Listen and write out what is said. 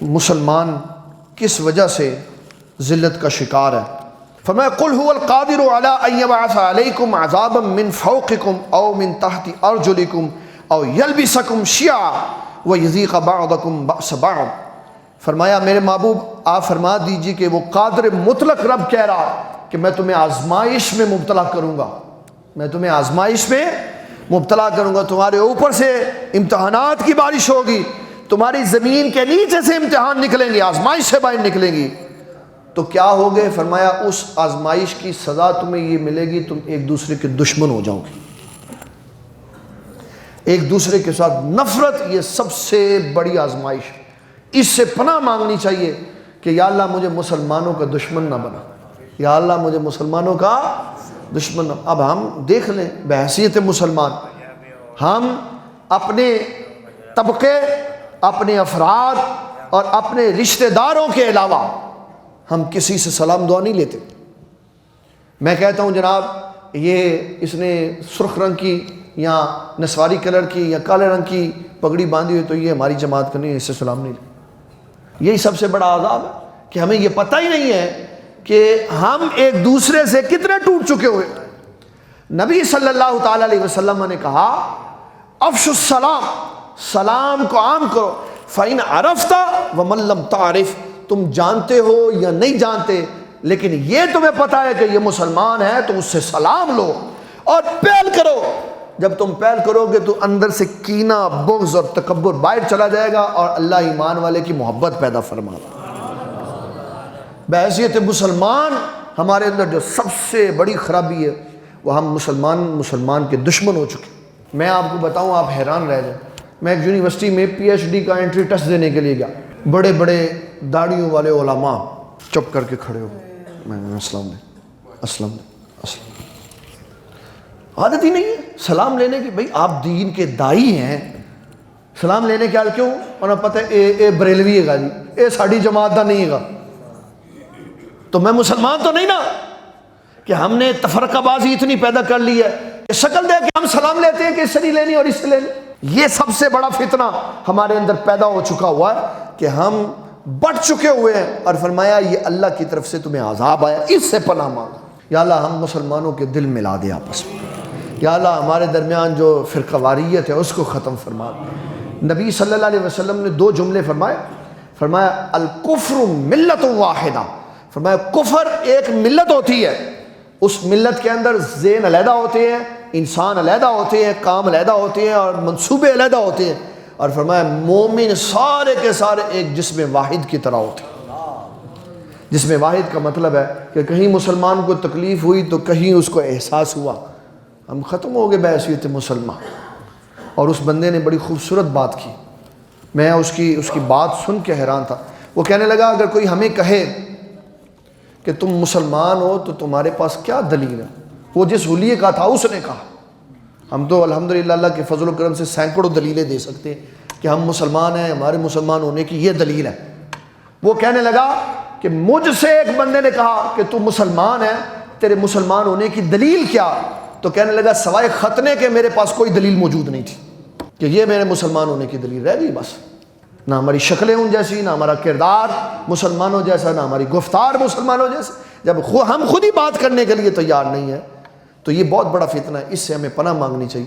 مسلمان کس وجہ سے ذلت کا شکار ہے؟ فرمایا قل هو القادر على ان يبعث عليكم عذابا من فوقكم او من تحت ارجلكم او يلبسكم شيعا ويذيق بعضكم بأس بعض۔ فرمایا میرے محبوب آپ فرما دیجیے کہ وہ قادر مطلق رب کہہ رہا کہ میں تمہیں آزمائش میں مبتلا کروں گا، میں تمہیں آزمائش میں مبتلا کروں گا، تمہارے اوپر سے امتحانات کی بارش ہوگی، تمہاری زمین کے نیچے سے امتحان نکلیں گے، آزمائش سے باہر نکلیں گی۔ تو کیا ہوگے؟ فرمایا اس آزمائش کی سزا تمہیں یہ ملے گی، تم ایک دوسرے کے دشمن ہو جاؤ گے، ایک دوسرے کے ساتھ نفرت۔ یہ سب سے بڑی آزمائش، اس سے پناہ مانگنی چاہیے کہ یا اللہ مجھے مسلمانوں کا دشمن نہ بنا، یا اللہ مجھے مسلمانوں کا دشمن نہ۔ اب ہم دیکھ لیں بحیثیت مسلمان، ہم اپنے طبقے، اپنے افراد اور اپنے رشتہ داروں کے علاوہ ہم کسی سے سلام دعا نہیں لیتے۔ میں کہتا ہوں جناب یہ اس نے سرخ رنگ کی یا نسواری کلر کی یا کالے رنگ کی پگڑی باندھی ہوئی تو یہ ہماری جماعت کا نہیں ہے، اس سے سلام نہیں لے۔ یہی سب سے بڑا عذاب ہے کہ ہمیں یہ پتہ ہی نہیں ہے کہ ہم ایک دوسرے سے کتنے ٹوٹ چکے ہوئے۔ نبی صلی اللہ تعالی علیہ وسلم نے کہا افشوا السلام، سلام کو عام کرو، فَإِنْ عَرَفْتَ وَمَنْ لَمْ تَعْرِفْ، تم جانتے ہو یا نہیں جانتے لیکن یہ تمہیں پتہ ہے کہ یہ مسلمان ہے تو اس سے سلام لو اور پہل کرو۔ جب تم پہل کرو گے تو اندر سے کینہ، بغض اور تکبر باہر چلا جائے گا اور اللہ ایمان والے کی محبت پیدا فرمائے۔ بحیثیت مسلمان ہمارے اندر جو سب سے بڑی خرابی ہے وہ ہم مسلمان کے دشمن ہو چکے۔ میں آپ کو بتاؤں آپ حیران رہ جائیں، میں ایک یونیورسٹی میں پی ایچ ڈی کا انٹری ٹیسٹ دینے کے لیے گیا، بڑے بڑے داڑھیوں والے علماء چپ کر کے کھڑے ہو، میں السلام علیکم السلام علیکم السلام۔ عادت ہی نہیں ہے سلام لینے کی۔ بھئی آپ دین کے دائی ہیں، سلام لینے کے حال کیوں؟ انہیں پتہ ہے اے بریلوی ہے گا جی، اے ساڑھی جماعت دا نہیں ہے گا، تو میں مسلمان تو نہیں نا کہ ہم نے تفرقہ بازی اتنی پیدا کر لی ہے کہ شکل دے کہ ہم سلام لیتے ہیں کہ اس سے نہیں لینی اور اس سے لینی۔ یہ سب سے بڑا فتنہ ہمارے اندر پیدا ہو چکا ہوا ہے کہ ہم بٹ چکے ہوئے ہیں، اور فرمایا یہ اللہ کی طرف سے تمہیں عذاب آیا، اس سے پناہ مانگو۔ یا اللہ ہم مسلمانوں کے دل ملا دے آپس میں، یا اللہ ہمارے درمیان جو فرقہ واریت ہے اس کو ختم فرما۔ نبی صلی اللہ علیہ وسلم نے دو جملے فرمائے، فرمایا الکفر ملت واحدہ، فرمایا کفر ایک ملت ہوتی ہے، اس ملت کے اندر ذہن علیحدہ ہوتے ہیں، انسان علیحدہ ہوتے ہیں، کام علیحدہ ہوتے ہیں اور منصوبے علیحدہ ہوتے ہیں، اور فرمایا مومن سارے کے سارے ایک جسم واحد کی طرح ہوتے ہیں۔ جسم واحد کا مطلب ہے کہ کہیں مسلمان کو تکلیف ہوئی تو کہیں اس کو احساس ہوا، ہم ختم ہو گئے بحیثیت مسلمان۔ اور اس بندے نے بڑی خوبصورت بات کی، میں اس کی بات سن کے حیران تھا۔ وہ کہنے لگا اگر کوئی ہمیں کہے کہ تم مسلمان ہو تو تمہارے پاس کیا دلیل ہے؟ وہ جس حلیے کا تھا اس نے کہا، ہم تو الحمدللہ اللہ کے فضل و کرم سے سینکڑوں دلیلیں دے سکتے ہیں کہ ہم مسلمان ہیں، ہمارے مسلمان ہونے کی یہ دلیل ہے۔ وہ کہنے لگا کہ مجھ سے ایک بندے نے کہا کہ تو مسلمان ہے، تیرے مسلمان ہونے کی دلیل کیا؟ تو کہنے لگا سوائے ختنے کے میرے پاس کوئی دلیل موجود نہیں تھی کہ یہ میرے مسلمان ہونے کی دلیل رہ گئی۔ بس نہ ہماری شکلیں ان جیسی، نہ ہمارا کردار مسلمانوں جیسا، نہ ہماری گفتار مسلمانوں جیسے، جب ہم خود ہی بات کرنے کے لیے تیار نہیں ہیں تو یہ بہت بڑا فتنہ ہے، اس سے ہمیں پناہ مانگنی چاہیے۔